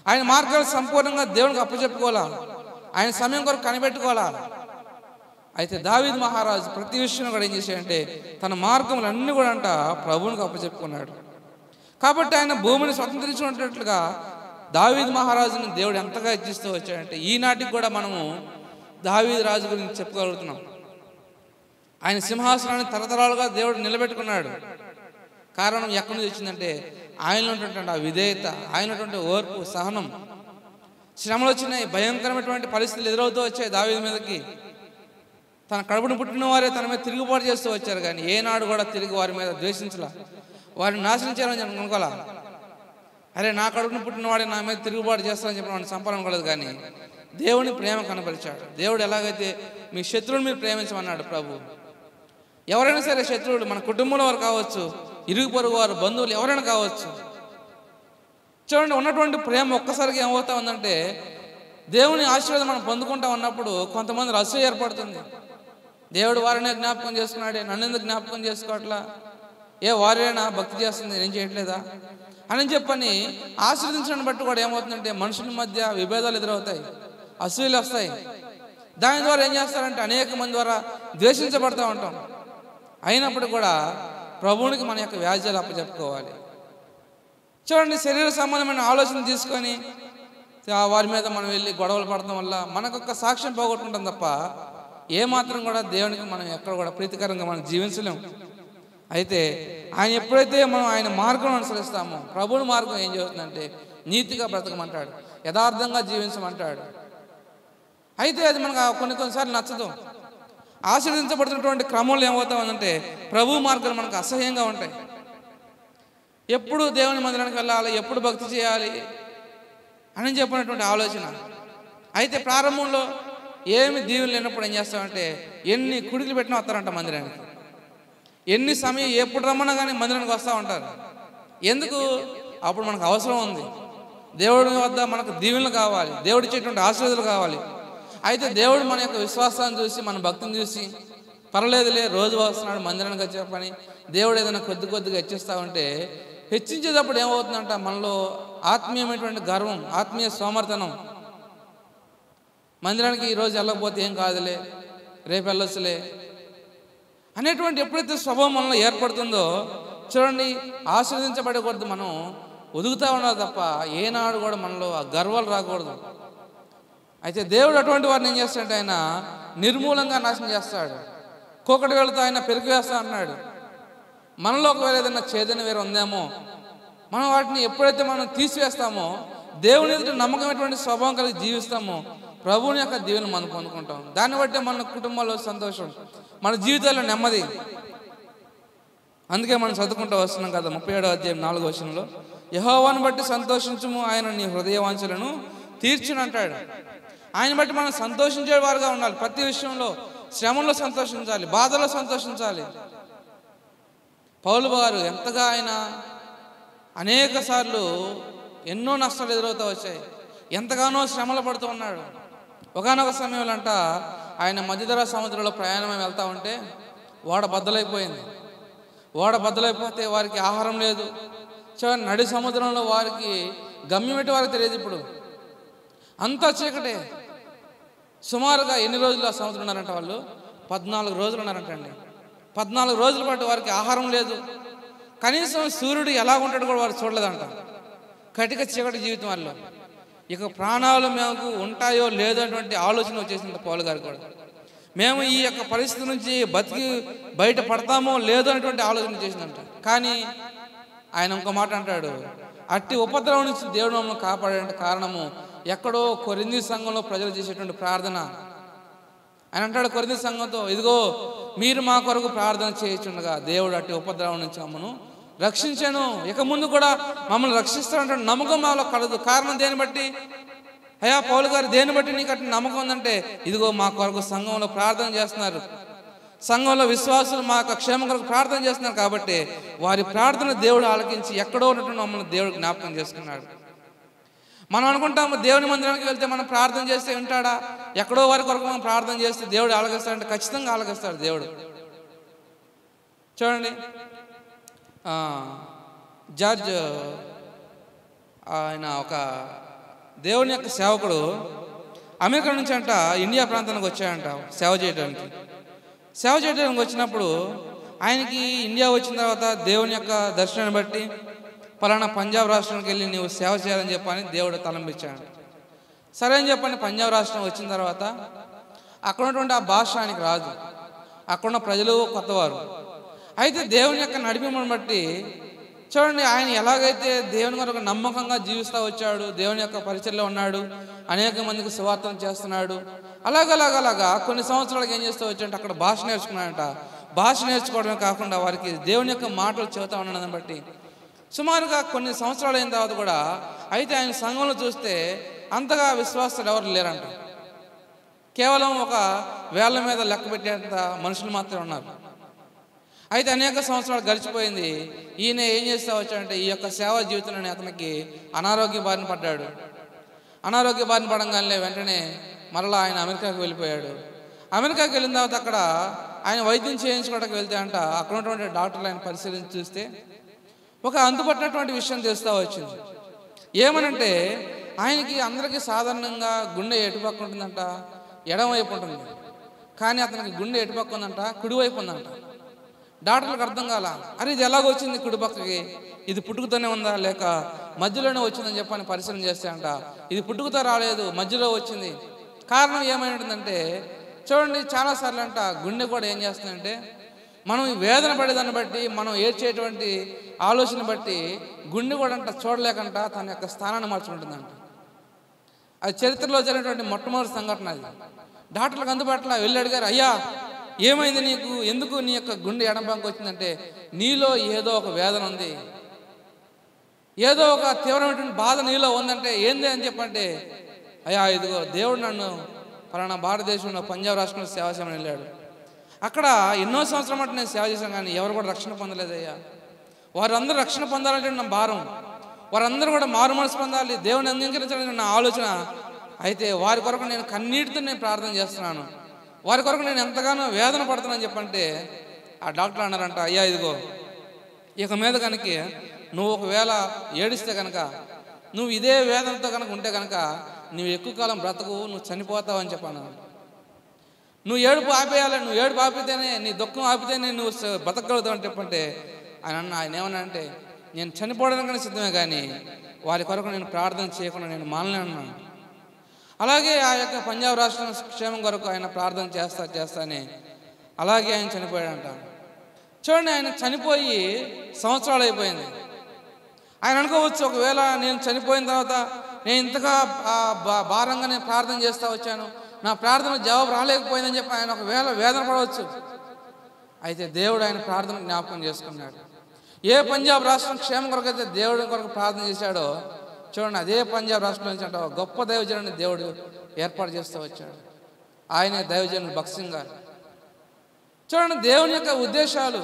ఆయన మార్గాలు సంపూర్ణంగా దేవునికి అప్పచెప్పుకోవాలా, ఆయన సమయం కొరకు కనిపెట్టుకోవాలా. అయితే దావీదు మహారాజు ప్రతి విషయంలో కూడా ఏం చేశాడంటే తన మార్గములన్నీ కూడా అంట ప్రభువునికి అప్పచెప్పుకున్నాడు. కాబట్టి ఆయన భూమిని స్వతంత్రించుకున్నట్లుగా దావీదు మహారాజుని దేవుడు ఎంతగా హెచ్చిస్తూ వచ్చాడంటే ఈనాటికి కూడా మనము దావీదు రాజు గురించి చెప్పుకోగలుగుతున్నాం. ఆయన సింహాసనాన్ని తరతరాలుగా దేవుడు నిలబెట్టుకున్నాడు. కారణం ఎక్కడి నుంచి వచ్చిందంటే ఆయనలో ఉన్నటువంటి ఆ విధేయత, ఆయనటువంటి ఓర్పు, సహనం. శ్రమలు వచ్చినాయి, భయంకరమైనటువంటి పరిస్థితులు ఎదురవుతూ వచ్చాయి దావీదు మీదకి. తన కడుపును పుట్టిన వారే తన మీద తిరుగుబాటు చేస్తూ వచ్చారు, కానీ ఏనాడు కూడా తిరిగి వారి మీద ద్వేషించలా, వారిని నాశనం చేయాలని అనుకోవాలా. అరే నా కడుపును పుట్టిన వాడే నా మీద తిరుగుబాటు చేస్తారని చెప్పి వాడిని చంపాలనుకోలేదు, కానీ దేవుని ప్రేమ కనపరిచాడు. దేవుడు ఎలాగైతే మీ శత్రువుని మీరు ప్రేమించమన్నాడు ప్రభు. ఎవరైనా సరే శత్రువులు మన కుటుంబంలో వారు కావచ్చు, ఇరుగు పొరుగు వారు, బంధువులు ఎవరైనా కావచ్చు. చూడండి, ఉన్నటువంటి ప్రేమ ఒక్కసారిగా ఏమవుతా ఉందంటే దేవుని ఆశీర్వాదం మనం పొందుకుంటా ఉన్నప్పుడు కొంతమంది అసూయ ఏర్పడుతుంది. దేవుడు వారినే జ్ఞాపకం చేసుకున్నాడే, నన్ను ఎందుకు జ్ఞాపకం చేసుకోవట్లా, ఏ వారైనా భక్తి చేస్తుంది నేను చేయట్లేదా అని చెప్పని ఆశీర్వదించడాన్ని బట్టి కూడా ఏమవుతుందంటే మనుషుల మధ్య విభేదాలు ఎదురవుతాయి, అసూయలు వస్తాయి. దాని ద్వారా ఏం చేస్తారంటే అనేక మంది ద్వారా ద్వేషించబడతా ఉంటాం. అయినప్పుడు కూడా ప్రభువునికి మన యొక్క వ్యాజ్యాలు అప్పచెప్పుకోవాలి. చూడండి, శరీర సంబంధమైన ఆలోచన తీసుకొని వారి మీద మనం వెళ్ళి గొడవలు పడటం వల్ల మనకొక సాక్ష్యం పోగొట్టుకుంటాం తప్ప ఏమాత్రం కూడా దేవునికి మనం ఎక్కడ కూడా ప్రీతికరంగా మనం జీవించలేము. అయితే ఆయన ఎప్పుడైతే మనం ఆయన మార్గం అనుసరిస్తామో, ప్రభువుని మార్గం ఏం చేస్తుందంటే నీతిగా బ్రతకమంటాడు, యథార్థంగా జీవించమంటాడు. అయితే అది మనకు కొన్నిసార్లు నచ్చదు. ఆశీర్వదించబడుతున్నటువంటి క్రమంలో ఏమవుతా ఉందంటే ప్రభు మార్గాలు మనకు అసహ్యంగా ఉంటాయి. ఎప్పుడు దేవుని మందిరానికి వెళ్ళాలి, ఎప్పుడు భక్తి చేయాలి అని చెప్పినటువంటి ఆలోచన. అయితే ప్రారంభంలో ఏమి దీవులు లేనప్పుడు ఏం చేస్తామంటే ఎన్ని కుడిలు పెట్టినా వస్తారంట మందిరానికి. ఎన్ని సమయం ఎప్పుడు రమ్మన్నా కానీ మందిరానికి వస్తూ ఉంటారు. ఎందుకు? అప్పుడు మనకు అవసరం ఉంది. దేవుడి వద్ద మనకు దీవెనలు కావాలి, దేవుడు ఇచ్చేటువంటి ఆశీర్వాదాలు కావాలి. అయితే దేవుడు మన యొక్క విశ్వాసాన్ని చూసి, మన భక్తిని చూసి పర్లేదులే రోజు వస్తున్నాడు మందిరానికి వచ్చే పని, దేవుడు ఏదైనా కొద్దిగా హెచ్చిస్తూ ఉంటే హెచ్చించేటప్పుడు ఏమవుతుందంట మనలో ఆత్మీయమైనటువంటి గర్వం, ఆత్మీయ సోమర్థనం. మందిరానికి ఈరోజు వెళ్ళకపోతే ఏం కాదులే, రేపు వెళ్ళొచ్చులే అనేటువంటి ఎప్పుడైతే స్వభావం మనలో ఏర్పడుతుందో చూడండి, ఆశీర్వదించబడకూడదు, మనం ఒదుగుతూ ఉండాలి తప్ప ఏనాడు కూడా మనలో ఆ గర్వాలు రాకూడదు. అయితే దేవుడు అటువంటి వారిని ఏం చేస్తాడంటే ఆయన నిర్మూలంగా నాశనం చేస్తాడు. కోకటి వెళుతూ ఆయన పెరిగి వేస్తా అన్నాడు. మనలో ఒకవేళ ఏదైనా చేదైన వేరు ఉందేమో, మనం వాటిని ఎప్పుడైతే మనం తీసివేస్తామో, దేవుని ఎదుట నమ్మకమైనటువంటి స్వభావం కలిగి జీవిస్తామో, ప్రభువుని యొక్క దీవెన మనం పొందుకుంటాం. దాన్ని బట్టే మన కుటుంబాల్లో సంతోషం, మన జీవితాల్లో నెమ్మది. అందుకే మనం చదువుకుంటూ వస్తున్నాం కదా 37వ అధ్యాయం 4వ వచనంలో, యెహోవాను బట్టి సంతోషించుము, ఆయన నీ హృదయ వాంఛలను తీర్చునంటాడు. ఆయన బట్టి మనం సంతోషించే వారుగా ఉండాలి. ప్రతి విషయంలో శ్రమంలో సంతోషించాలి, బాధలో సంతోషించాలి. పౌలు గారు ఎంతగా ఆయన అనేక సార్లు ఎన్నో నష్టాలు ఎదురవుతూ వచ్చాయి, ఎంతగానో శ్రమలు పడుతూ ఉన్నాడు. ఒకానొక సమయంలో అంట ఆయన మధ్యధరా సముద్రంలో ప్రయాణమై వెళ్తూ ఉంటే ఓడ బద్దలైపోయింది. ఓడ బద్దలైపోతే వారికి ఆహారం లేదు. నడి సముద్రంలో వారికి గమ్యం ఎటు వారికి తెలియదు. ఇప్పుడు అంతా చీకటే. సుమారుగా ఎన్ని రోజులు ఆ సముద్రం ఉన్నారంట వాళ్ళు? 14 రోజులు ఉన్నారంటండి. 14 రోజుల పాటు వారికి ఆహారం లేదు. కనీసం సూర్యుడు ఎలా ఉంటాడు కూడా వారు చూడలేదంట. కటిక చీకటి జీవితం వల్ల ఇక ప్రాణాలు మేము ఉంటాయో లేదో అటువంటి ఆలోచన వచ్చేసింది పౌలు గారికి కూడా. మేము ఈ యొక్క పరిస్థితి నుంచి బతికి బయట పడతామో లేదో అనేటువంటి ఆలోచన చేసిందంట. కానీ ఆయన ఇంకో మాట అంటాడు, అట్టి ఉపద్రవం నుంచి దేవుడు మమ్మల్ని కాపాడే కారణము ఎక్కడో కొరింథీ సంఘంలో ప్రజలు చేసేటువంటి ప్రార్థన. ఆయన అంటాడు కొరింథీ సంఘంతో, ఇదిగో మీరు మా కొరకు ప్రార్థన చేయుచుండగా దేవుడు అట్టి ఉపద్రవం నుంచి మమ్మను రక్షించాను, ఇక ముందు కూడా మమ్మల్ని రక్షిస్తాడంటే నమ్మకం మాలో కలదు. కారణం దేని బట్టి? అయ్యా పౌలు గారు, దేని బట్టి నీకు అట్టి నమ్మకం ఉందంటే, ఇదిగో మా కొరకు సంఘంలో ప్రార్థన చేస్తున్నారు, సంఘంలో విశ్వాసులు మా యొక్క క్షేమం కొరకు ప్రార్థన చేస్తున్నారు కాబట్టి వారి ప్రార్థన దేవుడు ఆలకించి ఎక్కడో ఉన్నట్టు మమ్మల్ని దేవుడు జ్ఞాపకం చేసుకున్నాడు. మనం అనుకుంటాము దేవుని మందిరానికి వెళ్తే మనం ప్రార్థన చేస్తే వింటాడా? ఎక్కడో వారి కొరకు మనం ప్రార్థన చేస్తే దేవుడు ఆలకిస్తాడంటే ఖచ్చితంగా ఆలకిస్తాడు దేవుడు. చూడండి, జార్జ్ ఆయన ఒక దేవుని యొక్క సేవకుడు అమెరికా నుంచి అంట ఇండియా ప్రాంతానికి వచ్చాడంట సేవ చేయడానికి. వచ్చినప్పుడు ఆయనకి ఇండియా వచ్చిన తర్వాత దేవుని యొక్క దర్శనాన్ని బట్టి పలానా పంజాబ్ రాష్ట్రానికి వెళ్ళి నీవు సేవ చేయాలని చెప్పని దేవుడు తలంపించాడు. సరే అని చెప్పని పంజాబ్ రాష్ట్రం వచ్చిన తర్వాత అక్కడ ఉన్నటువంటి ఆ భాష ఆయనకి రాదు, అక్కడున్న ప్రజలు కొత్తవారు. అయితే దేవుని యొక్క నడిపింపును బట్టి చూడండి, ఆయన ఎలాగైతే దేవుని కొరకు నమ్మకంగా జీవిస్తూ వచ్చాడు, దేవుని యొక్క పరిచర్లో ఉన్నాడు, అనేక మందికి సువార్తను చేస్తున్నాడు. అలాగలాగలాగా కొన్ని సంవత్సరాలకు ఏం చేస్తూ వచ్చాడంటే అక్కడ భాష నేర్చుకున్నాడంట. భాష నేర్చుకోవడమే కాకుండా వారికి దేవుని యొక్క మాటలు చెబుతా ఉండడాన్ని బట్టి సుమారుగా కొన్ని సంవత్సరాలు అయిన తర్వాత కూడా అయితే ఆయన సంఘంలో చూస్తే అంతగా విశ్వాసాలు ఎవరు లేరంట. కేవలం ఒక వేళ్ల మీద లెక్క పెట్టేంత మనుషులు మాత్రమే ఉన్నారు. అయితే అనేక సంవత్సరాలు గడిచిపోయింది. ఈయన ఏం చేస్తూ వచ్చాడంటే ఈ యొక్క సేవా జీవితంలోనే అతనికి అనారోగ్య బారిన పడ్డాడు. అనారోగ్య బారిన పడంగానే వెంటనే మరలా ఆయన అమెరికాకు వెళ్ళిపోయాడు. అమెరికాకి వెళ్ళిన తర్వాత అక్కడ ఆయన వైద్యం చేయించుకోవడానికి వెళ్తే అంట అక్కడ ఉన్నటువంటి డాక్టర్లు ఆయన పరిశీలించి చూస్తే ఒక అంతుపట్టినటువంటి విషయం తెలుస్తూ వచ్చింది. ఏమనంటే ఆయనకి అందరికీ సాధారణంగా గుండె ఎటుపక్క ఉంటుందంట, ఎడమవైపు ఉంటుంది. కానీ అతనికి గుండె ఎటుపక్క ఉందంట, కుడివైపు ఉందంట. డాక్టర్లకు అర్థం కాల, అరే ఇది ఎలాగొచ్చింది కుడిపక్కకి, ఇది పుట్టుకతోనే ఉందా లేక మధ్యలోనే వచ్చిందని చెప్పని పరిశీలన చేస్తే అంట ఇది పుట్టుకతో రాలేదు, మధ్యలో వచ్చింది. కారణం ఏమై ఉంటుందంటే చూడండి, చాలాసార్లు అంట గుండె కూడా ఏం చేస్తుందంటే మనం ఈ వేదన పడేదాన్ని బట్టి మనం ఏడ్చేటువంటి ఆలోచన బట్టి గుండె కూడా అంట చూడలేకంట తన యొక్క స్థానాన్ని మార్చుకుంటుందంట. అది చరిత్రలో జరిగినటువంటి మొట్టమొదటి సంఘటన. అది డాక్టర్లకు అందుబాటులో వెళ్ళి అడిగారు, అయ్యా ఏమైంది నీకు, ఎందుకు నీ యొక్క గుండె ఎడమపంకి వచ్చిందంటే నీలో ఏదో ఒక వేదన ఉంది, ఏదో ఒక తీవ్రమైనటువంటి బాధ నీలో ఉందంటే ఏంది అని చెప్పంటే, అయ్యా ఇదిగో దేవుడు నన్ను పలానా భారతదేశంలో పంజాబ్ రాష్ట్రంలో సేవ చేయమని వెళ్ళాడు. అక్కడ ఎన్నో సంవత్సరాల మటు నేను సేవ చేశాను కానీ ఎవరు కూడా రక్షణ పొందలేదయ్యా. వారందరూ రక్షణ పొందాలంటే నా భారం, వారందరూ కూడా మారు మనసు పొందాలి, దేవుని అంగీకరించాలని నా ఆలోచన. అయితే వారి కొరకు నేను కన్నీటితో నేను ప్రార్థన చేస్తున్నాను, వారి కొరకు నేను ఎంతగానో వేదన పడుతున్నాను చెప్పంటే ఆ డాక్టర్ అన్నారంట, అయ్యా ఇదిగో ఇక మీద కనుక నువ్వు ఒకవేళ ఏడిస్తే కనుక, నువ్వు ఇదే వేదనతో కనుక ఉంటే కనుక నువ్వు ఎక్కువ కాలం బ్రతకు, నువ్వు చనిపోతావు అని చెప్పాను. నువ్వు ఏడుపు ఆపేయాలి, నువ్వు ఏడుపు ఆపితేనే, నీ దుఃఖం ఆపితేనే నువ్వు బ్రతకగలుగుతావు అని చెప్పంటే ఆయన ఏమన్నా అంటే నేను చనిపోవడానికి సిద్ధమే కానీ వారి కొరకు నేను ప్రార్థన చేయకుండా నేను మానలేను. అలాగే ఆ యొక్క పంజాబ్ రాష్ట్రం క్షేమం కొరకు ఆయన ప్రార్థన చేస్తానే అలాగే ఆయన చనిపోయాడంట. చూడండి, ఆయన చనిపోయి సంవత్సరాలు అయిపోయింది. ఆయన అనుకోవచ్చు, ఒకవేళ నేను చనిపోయిన తర్వాత నేను ఇంతగా భారంగా నేను ప్రార్థన చేస్తూ వచ్చాను, నా ప్రార్థన జవాబు రాలేకపోయిందని చెప్పి ఆయన ఒకవేళ వేదన పడవచ్చు. అయితే దేవుడు ఆయన ప్రార్థన జ్ఞాపకం చేసుకున్నాడు. ఏ పంజాబ్ రాష్ట్రం క్షేమం కొరకు అయితే దేవుడి కొరకు ప్రార్థన చేశాడో చూడండి, అదే పంజాబ్ రాష్ట్రం నుంచి అంటే గొప్ప దైవజనుడిని దేవుడు ఏర్పాటు చేస్తూ వచ్చాడు. ఆయనే దైవజనుడు భగత్ సింగ్ గారు. చూడండి, దేవుని యొక్క ఉద్దేశాలు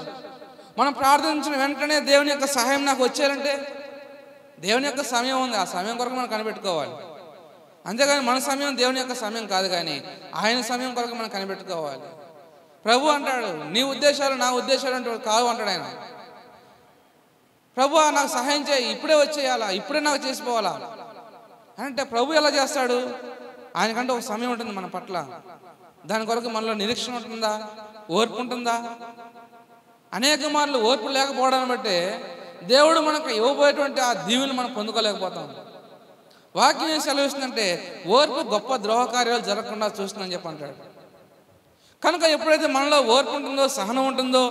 మనం ప్రార్థించిన వెంటనే దేవుని యొక్క సహాయం నాకు వచ్చేయాలంటే దేవుని యొక్క సమయం ఉంది, ఆ సమయం కొరకు మనం కనిపెట్టుకోవాలి. అంతేగాని మన సమయం దేవుని యొక్క సమయం కాదు, కానీ ఆయన సమయం కొరకు మనం కనిపెట్టుకోవాలి. ప్రభు అంటాడు, నీ ఉద్దేశాలు నా ఉద్దేశాలు అంటే కావు అంటాడు ఆయన. ప్రభు నాకు సహాయం చేయి, ఇప్పుడే వచ్చేయాలా, ఇప్పుడే నాకు చేసిపోవాలా అంటే ప్రభు ఎలా చేస్తాడు? ఆయనకంటే ఒక సమయం ఉంటుంది మన పట్ల. దాని కొరకు మనలో నిరీక్షణ ఉంటుందా, ఓర్పు ఉంటుందా? అనేక మార్లు ఓర్పు లేకపోవడాన్ని బట్టి దేవుడు మనకు ఇవ్వబోయేటువంటి ఆ దీవెని మనం పొందుకోలేకపోతాం. వాక్యం ఏం సెలవిస్తుందంటే ఓర్పు గొప్ప ద్రోహ కార్యాలు జరగకుండా చూస్తుందని చెప్పి అంటాడు. కనుక ఎప్పుడైతే మనలో ఓర్పు ఉంటుందో, సహనం ఉంటుందో,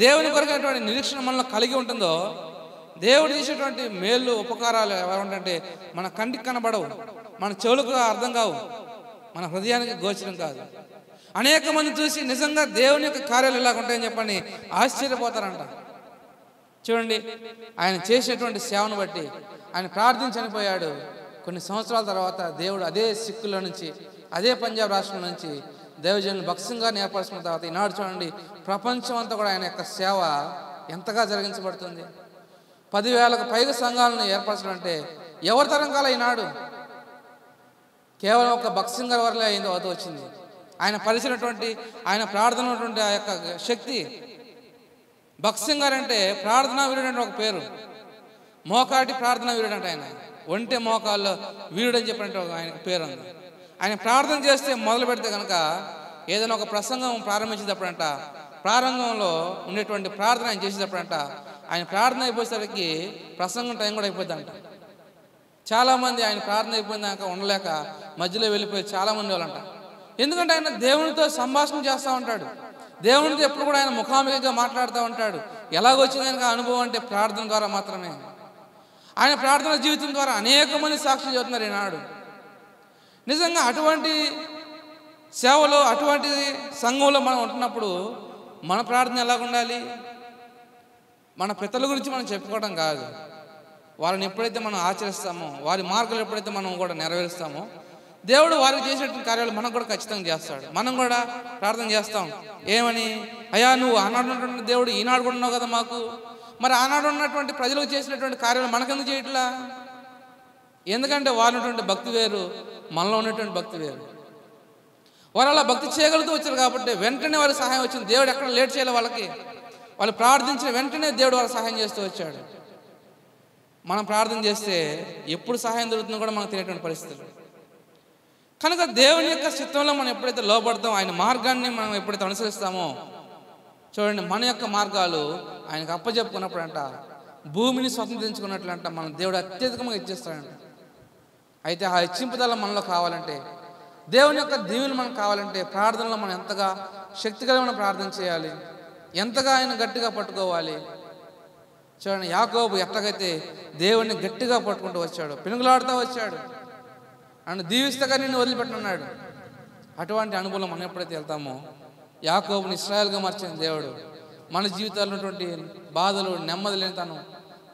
దేవుని కొరకైనటువంటి నిరీక్షణ మనలో కలిగి ఉంటుందో, దేవుడు చేసేటువంటి మేలు ఉపకారాలు ఏమంటే మన కంటికి కనబడవు, మన చెవులకు అర్థం కావు, మన హృదయానికి గోచరం కాదు. అనేక మంది చూసి నిజంగా దేవుని యొక్క కార్యాలు ఎలా ఉంటాయని చెప్పని ఆశ్చర్యపోతారంట. చూడండి, ఆయన చేసేటువంటి సేవను బట్టి ఆయన ప్రార్థించి చనిపోయాడు. కొన్ని సంవత్సరాల తర్వాత దేవుడు అదే సిక్కుల నుంచి, అదే పంజాబ్ రాష్ట్రం నుంచి దైవజనులు భక్సింగా ఏర్పరుచుకున్న తర్వాత ఈనాడు చూడండి ప్రపంచం అంతా కూడా ఆయన యొక్క సేవ ఎంతగా జరిగించబడుతుంది. 10,000కు పైగా సంఘాలను ఏర్పరచడం అంటే ఎవరి తరం కాల ఈనాడు కేవలం ఒక భక్సింగర్ వరలే అయింది అవుతూ వచ్చింది. ఆయన పరిచినటువంటి, ఆయన ప్రార్థన ఉన్నటువంటి ఆ యొక్క శక్తి. భక్సింగర్ అంటే ప్రార్థనా వీరుడు అంటే ఒక పేరు. మోకాటి ప్రార్థనా వీరుడు అంటే ఆయన ఒంటె మోకాల్లో వీరుడు అని చెప్పినట్టు ఆయనకు పేరు ఉంది. ఆయన ప్రార్థన చేస్తే మొదలు పెడితే కనుక ఏదైనా ఒక ప్రసంగం ప్రారంభించేటప్పుడంట, ప్రారంభంలో ఉండేటువంటి ప్రార్థన ఆయన చేసేటప్పుడంట, ఆయన ప్రార్థన అయిపోయేసరికి ప్రసంగం టైం కూడా అయిపోద్దంట. చాలామంది ఆయన ప్రార్థన అయిపోయిందాక ఉండలేక మధ్యలో వెళ్ళిపోయి చాలామంది వాళ్ళంట. ఎందుకంటే ఆయన దేవునితో సంభాషణ చేస్తూ ఉంటాడు, దేవునితో ఎప్పుడు కూడా ఆయన ముఖాముఖిగా మాట్లాడుతూ ఉంటాడు. ఎలాగొచ్చింది ఆయనకు అనుభవం అంటే ప్రార్థన ద్వారా మాత్రమే. ఆయన ప్రార్థన జీవితం ద్వారా అనేక మంది సాక్షులు చెబుతున్నారు ఈనాడు. నిజంగా అటువంటి సేవలో, అటువంటి సంఘంలో మనం ఉంటున్నప్పుడు మన ప్రార్థన ఎలాగ ఉండాలి? మన పితల గురించి మనం చెప్పుకోవడం కాదు, వారిని ఎప్పుడైతే మనం ఆచరిస్తామో, వారి మార్గాలు ఎప్పుడైతే మనం కూడా నెరవేరుస్తామో, దేవుడు వారికి చేసేటువంటి కార్యాలు మనకు కూడా ఖచ్చితంగా చేస్తాడు. మనం కూడా ప్రార్థన చేస్తాం. ఏమని? అయ్యా, నువ్వు ఆనాడు ఉన్నటువంటి దేవుడు ఈనాడు కూడా ఉన్నావు కదా మాకు, మరి ఆనాడు ఉన్నటువంటి ప్రజలకు చేసినటువంటి కార్యాలు మనకెందుకు చేయట్లా? ఎందుకంటే వారు ఉన్నటువంటి భక్తి వేరు, మనలో ఉన్నటువంటి భక్తి వేరు. వారు అలా భక్తి చేయగలుగుతూ వచ్చారు కాబట్టి వెంటనే వారికి సహాయం వచ్చింది. దేవుడు ఎక్కడ లేట్ చేయలే వాళ్ళకి. వాళ్ళు ప్రార్థించిన వెంటనే దేవుడు వారికి సహాయం చేస్తూ వచ్చాడు. మనం ప్రార్థన చేస్తే ఎప్పుడు సహాయం దొరుకుతుందో కూడా మనకు తెలియటువంటి పరిస్థితులు. కనుక దేవుని యొక్క చిత్తంలో మనం ఎప్పుడైతే లోపడతామో, ఆయన మార్గాన్ని మనం ఎప్పుడైతే అనుసరిస్తామో, చూడండి మన యొక్క మార్గాలు ఆయనకు అప్పచెప్పుకున్నప్పుడంట భూమిని స్వతంత్రించుకున్నట్లంట మన దేవుడు అత్యధికంగా ఇచ్చేస్తాడంట. అయితే ఆ హెచ్చింపుదల మనలో కావాలంటే, దేవుని యొక్క దీవెన మనకు కావాలంటే ప్రార్థనలో మనం ఎంతగా శక్తి కలిగి మనం ప్రార్థన చేయాలి, ఎంతగా ఆయన గట్టిగా పట్టుకోవాలి. చూడండి, యాకోబు ఎట్లాగైతే దేవుడిని గట్టిగా పట్టుకుంటూ వచ్చాడు, పెనుగులాడుతూ వచ్చాడు, ఆయన దీవిస్తగా నిన్ను వదిలిపెట్టనున్నాడు. అటువంటి అనుభవం మనం ఎప్పుడైతే వెళ్తామో, యాకోబుని ఇశ్రాయేల్గా మార్చిన దేవుడు మన జీవితాల్లో ఉన్నటువంటి బాధలు, నెమ్మది లేనితనం,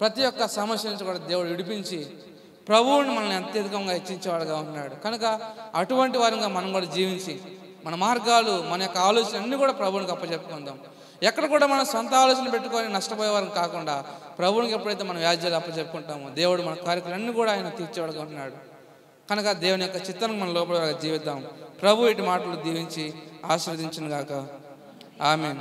ప్రతి ఒక్క సమస్య నుంచి కూడా దేవుడు విడిపించి ప్రభువుని మనల్ని అత్యధికంగా హెచ్చించేవాడుగా ఉన్నాడు. కనుక అటువంటి వారిగా మనం కూడా జీవించి మన మార్గాలు, మన యొక్క ఆలోచన అన్నీ కూడా ప్రభువునికి అప్పచెప్పుకుందాం. ఎక్కడ కూడా మన సొంత ఆలోచన పెట్టుకొని నష్టపోయేవారిని కాకుండా ప్రభువునికి ఎప్పుడైతే మనం వ్యాజ్యాలు అప్పచెప్పుకుంటామో, దేవుడు మన కార్యక్రమాలన్నీ కూడా ఆయన తీర్చేవాడుగా ఉన్నాడు. కనుక దేవుని యొక్క చిత్తానికి మనం లోపల జీవిద్దాం. ప్రభు ఇటు మాటలు దీవించి ఆశీర్వదించును గాక. ఆమేన్.